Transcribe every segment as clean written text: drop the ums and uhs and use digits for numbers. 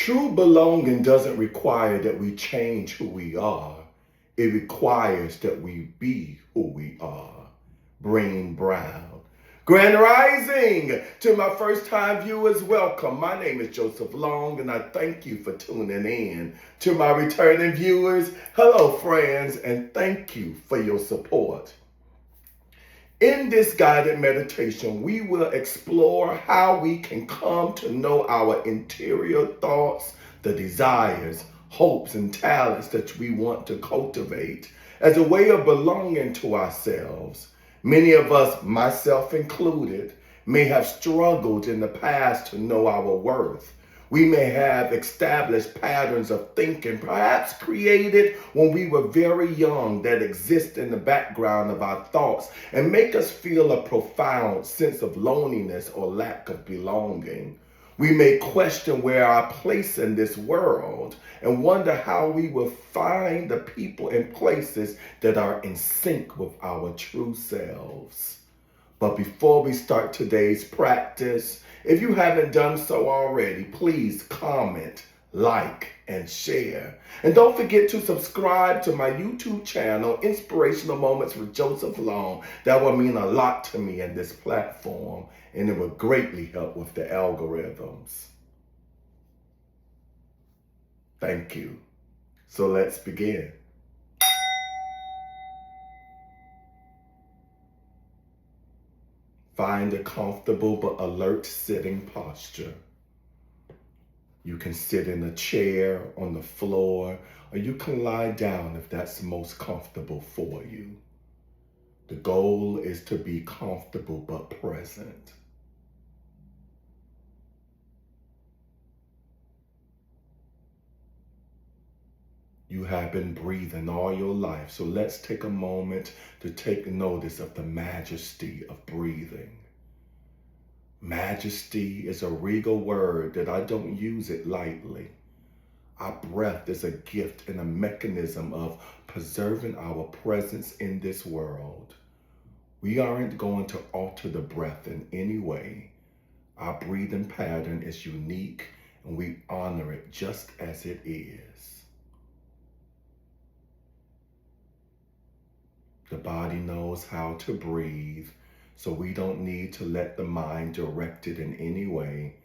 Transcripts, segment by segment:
True belonging doesn't require that we change who we are. It requires that we be who we are. Brain Brown. Grand Rising! To my first time viewers, welcome. My name is Joseph Long and I thank you for tuning in. To my returning viewers, hello friends, and thank you for your support. In this guided meditation, we will explore how we can come to know our interior thoughts, the desires, hopes, and talents that we want to cultivate as a way of belonging to ourselves. Many of us, myself included, may have struggled in the past to know our worth. We may have established patterns of thinking, perhaps created when we were very young, that exist in the background of our thoughts and make us feel a profound sense of loneliness or lack of belonging. We may question where our place in this world and wonder how we will find the people and places that are in sync with our true selves. But before we start today's practice, if you haven't done so already, please comment, like, and share. And don't forget to subscribe to my YouTube channel, Inspirational Moments with Joseph Long. That will mean a lot to me in this platform, and it will greatly help with the algorithms. Thank you. So let's begin. Find a comfortable but alert sitting posture. You can sit in a chair, on the floor, or you can lie down if that's most comfortable for you. The goal is to be comfortable but present. You have been breathing all your life, so let's take a moment to take notice of the majesty of breathing. Majesty is a regal word that I don't use it lightly. Our breath is a gift and a mechanism of preserving our presence in this world. We aren't going to alter the breath in any way. Our breathing pattern is unique and we honor it just as it is. The body knows how to breathe, so we don't need to let the mind direct it in any way.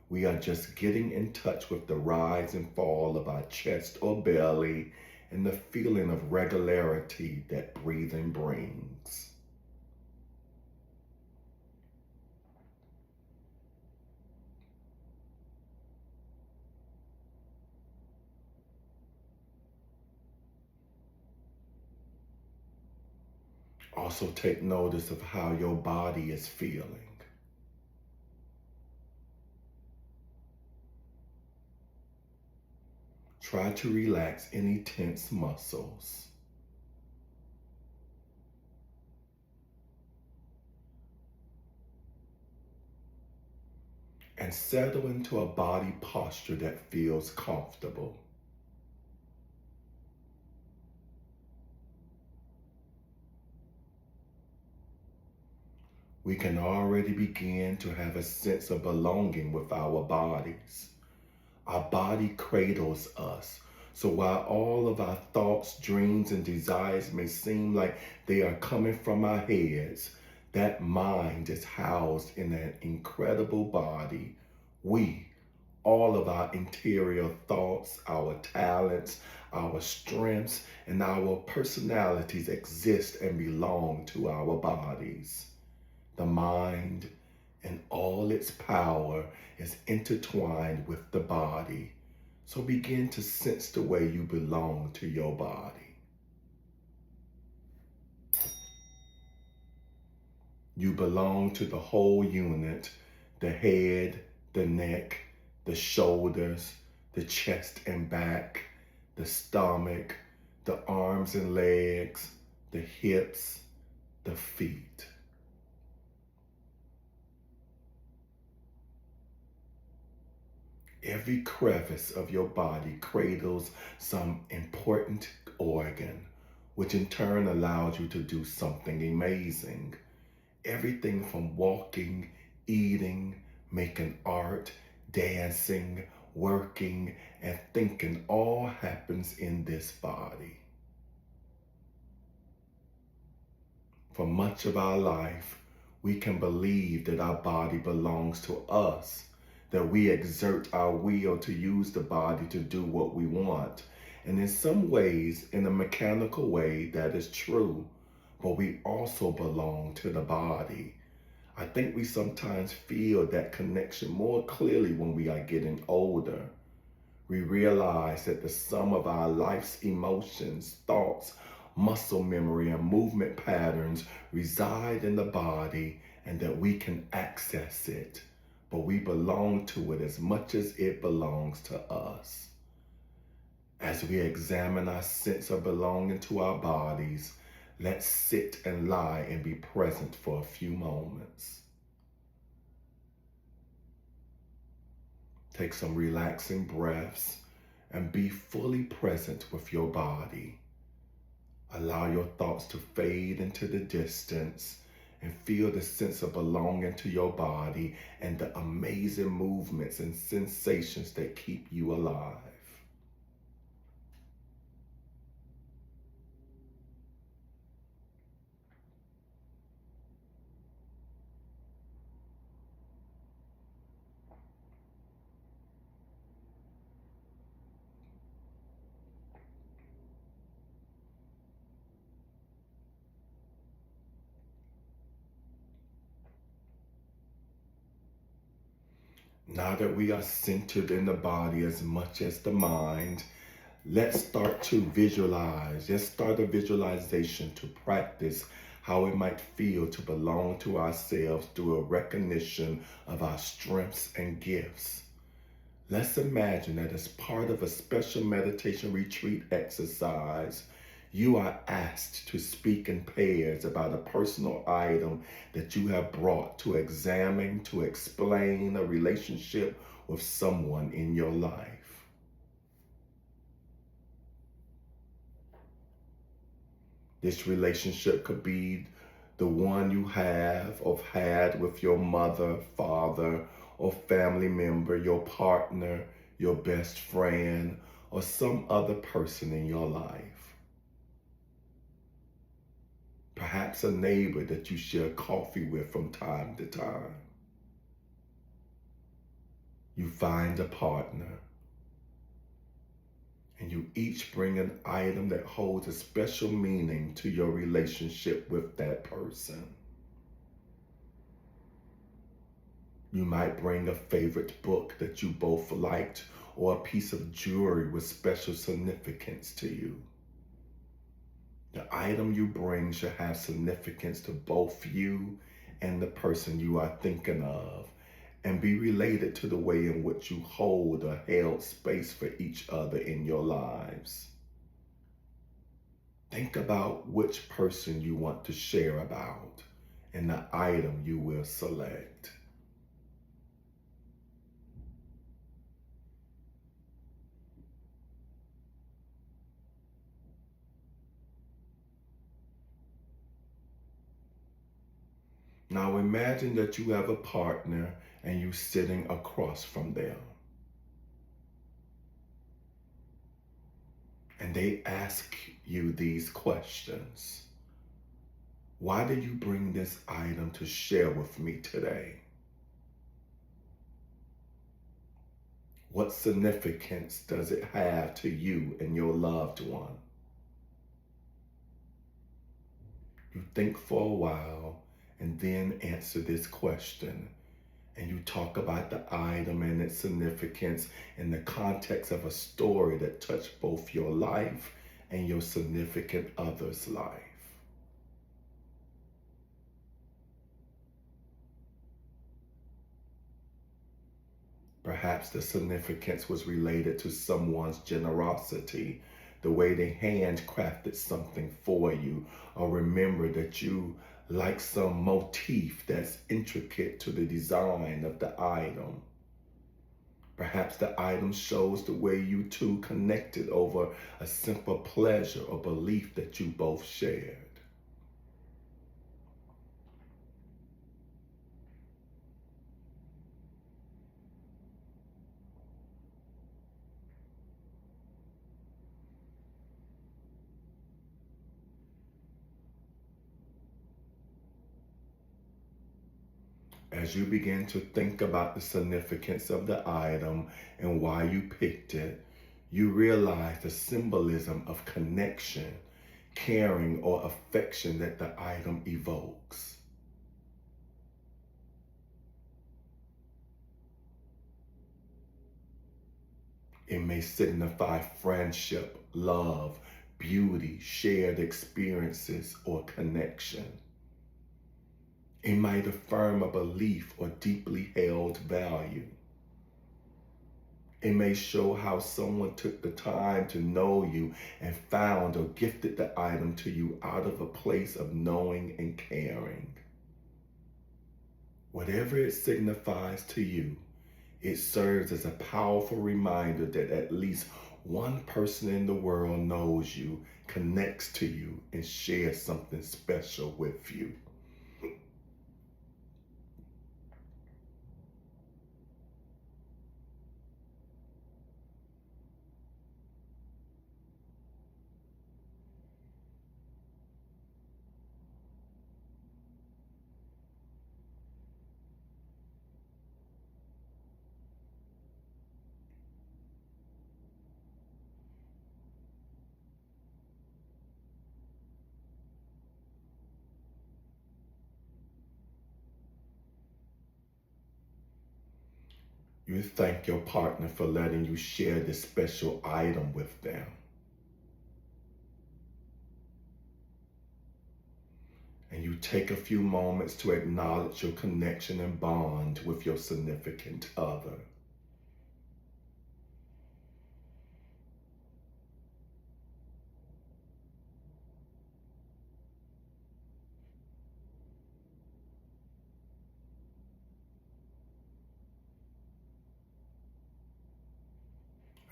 We are just getting in touch with the rise and fall of our chest or belly and the feeling of regularity that breathing brings. Also take notice of how your body is feeling. Try to relax any tense muscles. And settle into a body posture that feels comfortable. We can already begin to have a sense of belonging with our bodies. Our body cradles us. So while all of our thoughts, dreams, and desires may seem like they are coming from our heads, that mind is housed in an incredible body. We, all of our interior thoughts, our talents, our strengths, and our personalities exist and belong to our bodies. The mind and all its power is intertwined with the body. So begin to sense the way you belong to your body. You belong to the whole unit, the head, the neck, the shoulders, the chest and back, the stomach, the arms and legs, the hips, the feet. Every crevice of your body cradles some important organ, which in turn allows you to do something amazing. Everything from walking, eating, making art, dancing, working, and thinking all happens in this body. For much of our life, we can believe that our body belongs to us, that we exert our will to use the body to do what we want. And in some ways, in a mechanical way, that is true, but we also belong to the body. I think we sometimes feel that connection more clearly when we are getting older. We realize that the sum of our life's emotions, thoughts, muscle memory, and movement patterns reside in the body and that we can access it, but we belong to it as much as it belongs to us. As we examine our sense of belonging to our bodies, let's sit and lie and be present for a few moments. Take some relaxing breaths and be fully present with your body. Allow your thoughts to fade into the distance and feel the sense of belonging to your body and the amazing movements and sensations that keep you alive. Now that we are centered in the body as much as the mind, let's start to visualize. Let's start a visualization to practice how it might feel to belong to ourselves through a recognition of our strengths and gifts. Let's imagine that as part of a special meditation retreat exercise, you are asked to speak in pairs about a personal item that you have brought to examine, to explain a relationship with someone in your life. This relationship could be the one you have or had with your mother, father, or family member, your partner, your best friend, or some other person in your life. Perhaps a neighbor that you share coffee with from time to time. You find a partner, and you each bring an item that holds a special meaning to your relationship with that person. You might bring a favorite book that you both liked or a piece of jewelry with special significance to you. The item you bring should have significance to both you and the person you are thinking of and be related to the way in which you hold or held space for each other in your lives. Think about which person you want to share about and the item you will select. Now imagine that you have a partner and you're sitting across from them. And they ask you these questions. Why did you bring this item to share with me today? What significance does it have to you and your loved one? You think for a while and then answer this question. And you talk about the item and its significance in the context of a story that touched both your life and your significant other's life. Perhaps the significance was related to someone's generosity, the way they handcrafted something for you, or remember that you like some motif that's intricate to the design of the item. Perhaps the item shows the way you two connected over a simple pleasure or belief that you both shared. As you begin to think about the significance of the item and why you picked it, you realize the symbolism of connection, caring, or affection that the item evokes. It may signify friendship, love, beauty, shared experiences, or connection. It might affirm a belief or deeply held value. It may show how someone took the time to know you and found or gifted the item to you out of a place of knowing and caring. Whatever it signifies to you, it serves as a powerful reminder that at least one person in the world knows you, connects to you, and shares something special with you. You thank your partner for letting you share this special item with them. And you take a few moments to acknowledge your connection and bond with your significant other.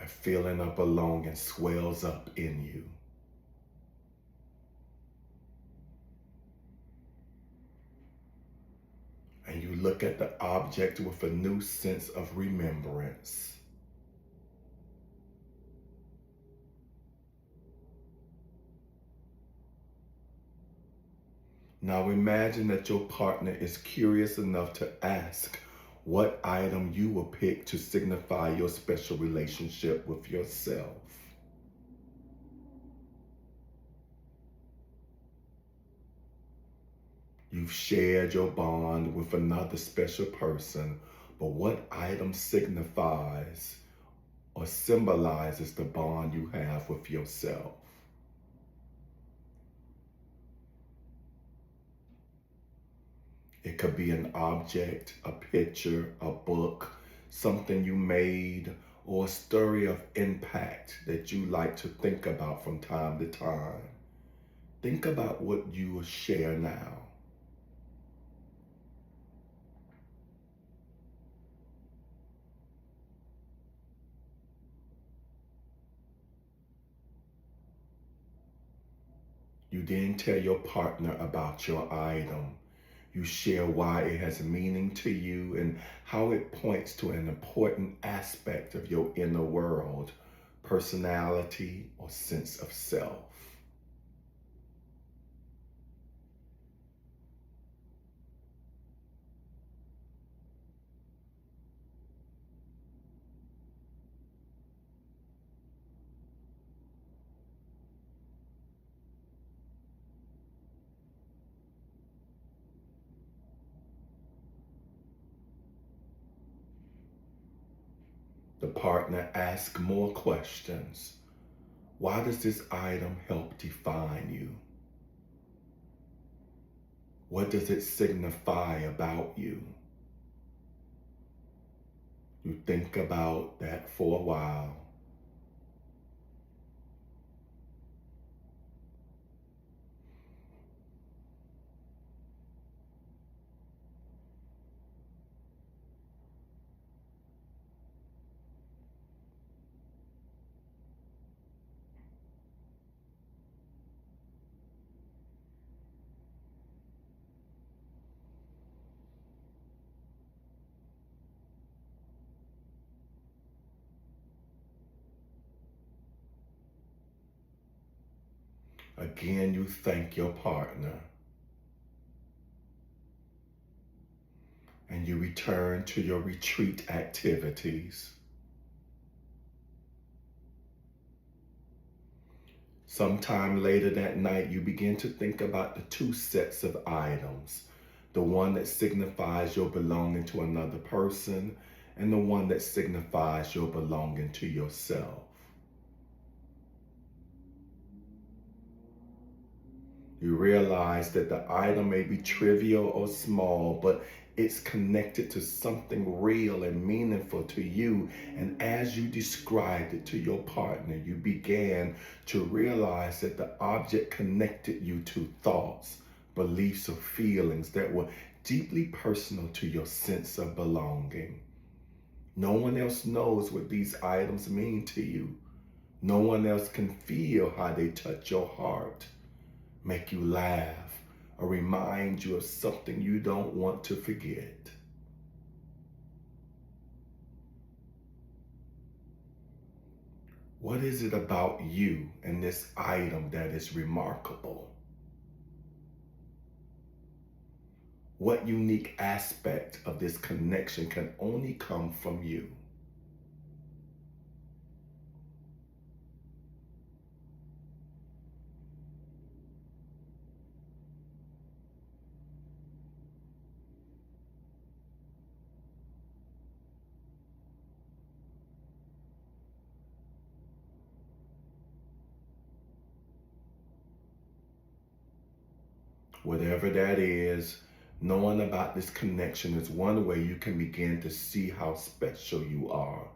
A feeling of belonging swells up in you. And you look at the object with a new sense of remembrance. Now imagine that your partner is curious enough to ask what item you will pick to signify your special relationship with yourself. You've shared your bond with another special person, but what item signifies or symbolizes the bond you have with yourself? It could be an object, a picture, a book, something you made, or a story of impact that you like to think about from time to time. Think about what you will share now. You then tell your partner about your item. You share why it has meaning to you and how it points to an important aspect of your inner world, personality, or sense of self. The partner asks more questions. Why does this item help define you? What does it signify about you? You think about that for a while. Again, you thank your partner. And return to your retreat activities. Sometime later that night, you begin to think about the two sets of items, the one that signifies your belonging to another person and the one that signifies your belonging to yourself. You realize that the item may be trivial or small, but it's connected to something real and meaningful to you. And as you described it to your partner, you began to realize that the object connected you to thoughts, beliefs, or feelings that were deeply personal to your sense of belonging. No one else knows what these items mean to you. No one else can feel how they touch your heart, make you laugh, or remind you of something you don't want to forget. What is it about you and this item that is remarkable? What unique aspect of this connection can only come from you? Whatever that is, knowing about this connection is one way you can begin to see how special you are.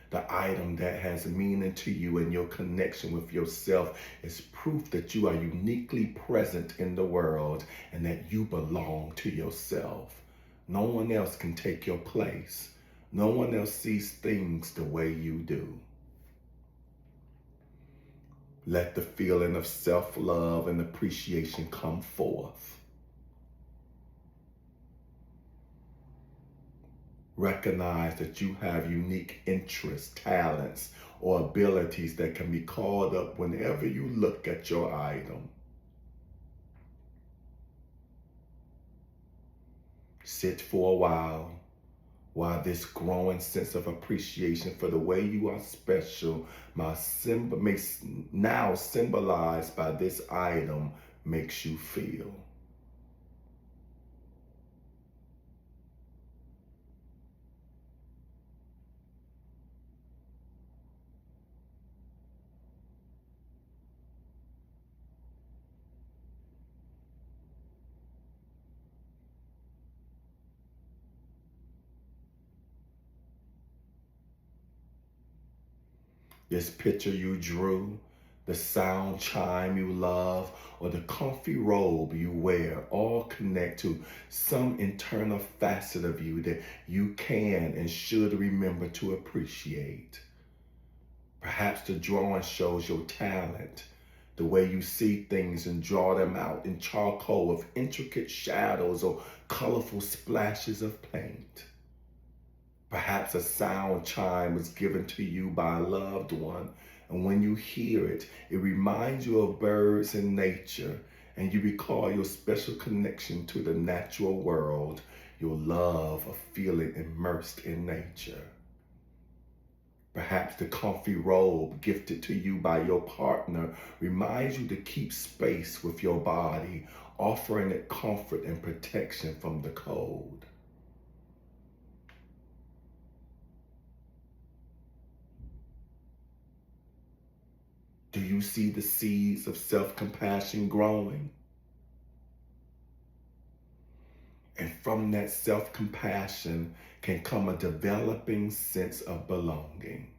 The item that has meaning to you and your connection with yourself is proof that you are uniquely present in the world and that you belong to yourself. No one else can take your place. No one else sees things the way you do. Let the feeling of self-love and appreciation come forth. Recognize that you have unique interests, talents, or abilities that can be called up whenever you look at your item. Sit for a while this growing sense of appreciation for the way you are special may now symbolized by this item makes you feel. This picture you drew, the sound chime you love, or the comfy robe you wear all connect to some internal facet of you that you can and should remember to appreciate. Perhaps the drawing shows your talent, the way you see things and draw them out in charcoal with intricate shadows or colorful splashes of paint. Perhaps a sound chime was given to you by a loved one, and when you hear it, it reminds you of birds and nature, and you recall your special connection to the natural world, your love of feeling immersed in nature. Perhaps the comfy robe gifted to you by your partner reminds you to keep space with your body, offering it comfort and protection from the cold. Do you see the seeds of self-compassion growing? And from that self-compassion can come a developing sense of belonging.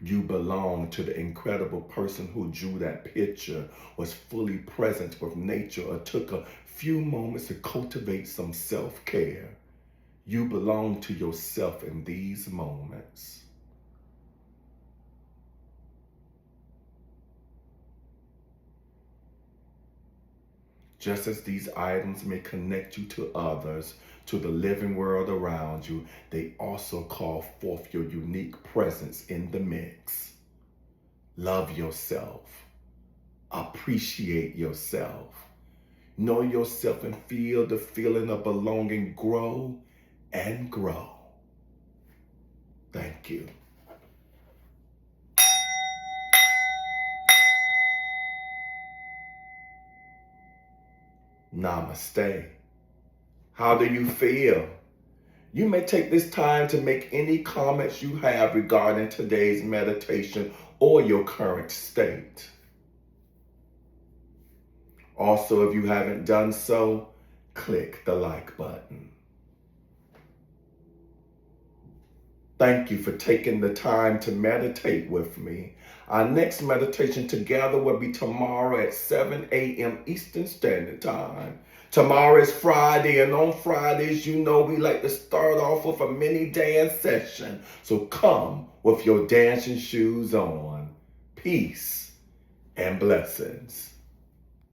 You belong to the incredible person who drew that picture, was fully present with nature, or took a few moments to cultivate some self-care. You belong to yourself in these moments. Just as these items may connect you to others, to the living world around you, they also call forth your unique presence in the mix. Love yourself. Appreciate yourself. Know yourself and feel the feeling of belonging. Grow and grow. Thank you. Namaste. How do you feel? You may take this time to make any comments you have regarding today's meditation or your current state. Also, if you haven't done so, click the like button. Thank you for taking the time to meditate with me. Our next meditation together will be tomorrow at 7 a.m. Eastern Standard Time. Tomorrow is Friday, and on Fridays, you know we like to start off with a mini dance session. So come with your dancing shoes on. Peace and blessings.